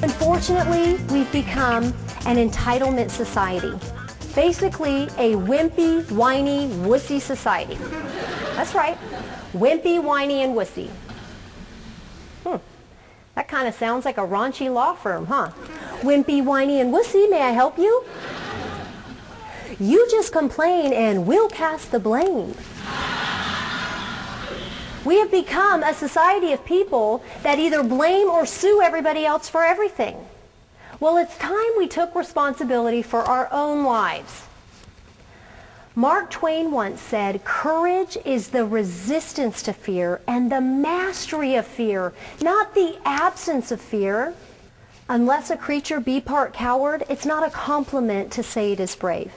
Unfortunately, we've become an entitlement society. Basically, a wimpy, whiny, wussy society. That's right. Wimpy, whiny, and wussy. That kind of sounds like a raunchy law firm, huh? Wimpy, whiny, and wussy, may I help you? You just complain and we'll cast the blame. We have become a society of people that either blame or sue everybody else for everything. Well, it's time we took responsibility for our own lives. Mark Twain once said, "Courage is the resistance to fear and the mastery of fear, not the absence of fear. Unless a creature be part coward, it's not a compliment to say it is brave."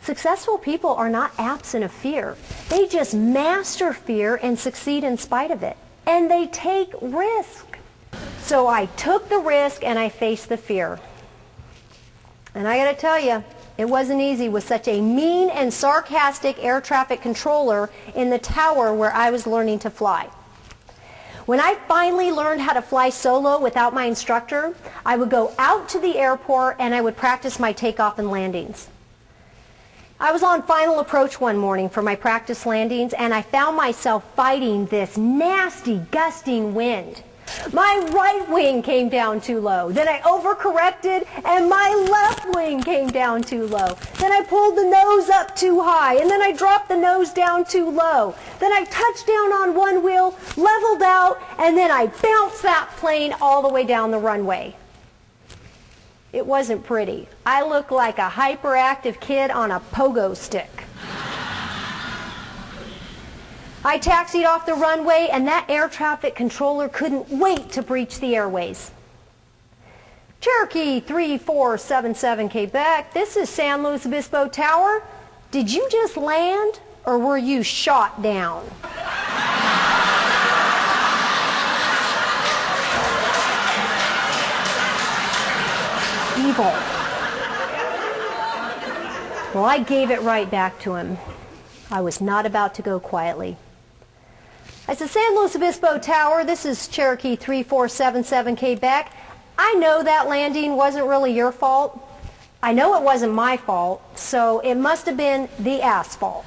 Successful people are not absent of fear. They just master fear and succeed in spite of it. And they take risk. So I took the risk and I faced the fear. And I got to tell you, it wasn't easy with such a mean and sarcastic air traffic controller in the tower where I was learning to fly. When I finally learned how to fly solo without my instructor, I would go out to the airport and I would practice my takeoff and landings. I was on final approach one morning for my practice landings and I found myself fighting this nasty, gusting wind. My right wing came down too low. Then I overcorrected and my left wing came down too low. Then I pulled the nose up too high and then I dropped the nose down too low. Then I touched down on one wheel, leveled out, and then I bounced that plane all the way down the runway. It wasn't pretty. I looked like a hyperactive kid on a pogo stick. I taxied off the runway and that air traffic controller couldn't wait to breach the airways. Cherokee 3477 Quebec, this is San Luis Obispo Tower. Did you just land or were you shot down? Evil. Well, I gave it right back to him. I was not about to go quietly. I said, San Luis Obispo Tower, this is Cherokee 3477 Quebec. I know that landing wasn't really your fault. I know it wasn't my fault, so it must have been the asphalt.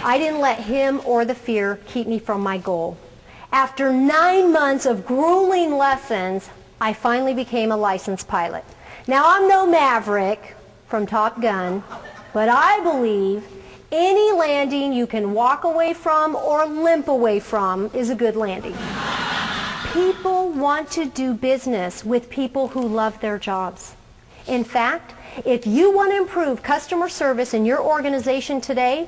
I didn't let him or the fear keep me from my goal. After 9 months of grueling lessons, I finally became a licensed pilot. Now, I'm no Maverick from Top Gun, but I believe any landing you can walk away from or limp away from is a good landing. People want to do business with people who love their jobs. In fact, if you want to improve customer service in your organization today,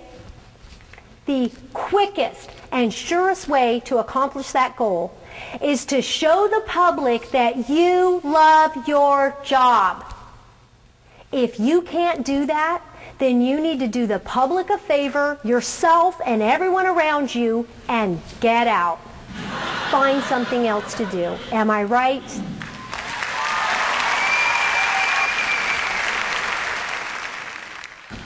the quickest and surest way to accomplish that goal is to show the public that you love your job. If you can't do that, then you need to do the public a favor, yourself and everyone around you, and get out. Find something else to do. Am I right?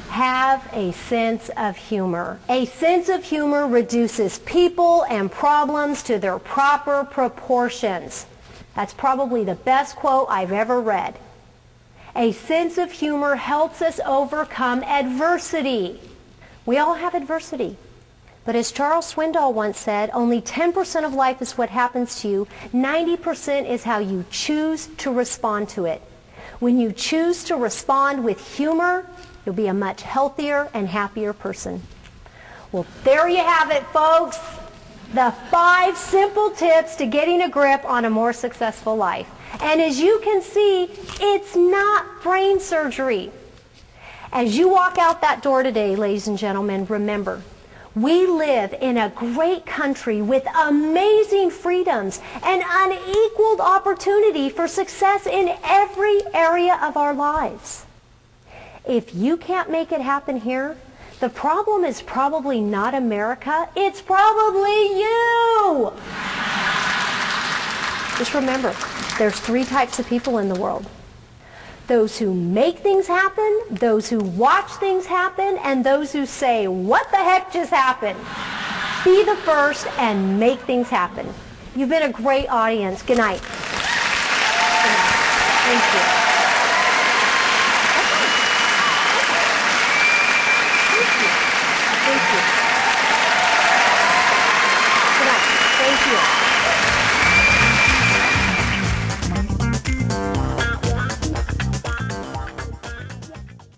Have a sense of humor. A sense of humor reduces people and problems to their proper proportions. That's probably the best quote I've ever read. A sense of humor helps us overcome adversity. We all have adversity. But as Charles Swindoll once said, only 10% of life is what happens to you. 90% is how you choose to respond to it. When you choose to respond with humor, you'll be a much healthier and happier person. Well, there you have it, folks. The 5 simple tips to getting a grip on a more successful life. And as you can see, it's not brain surgery. As you walk out that door today, ladies and gentlemen, remember, we live in a great country with amazing freedoms and unequaled opportunity for success in every area of our lives. If you can't make it happen here, the problem is probably not America, it's probably you! Just remember, there's 3 types of people in the world. Those who make things happen, those who watch things happen, and those who say, "What the heck just happened?" Be the first and make things happen. You've been a great audience. Good night. Thank you. Thank you. Thank you.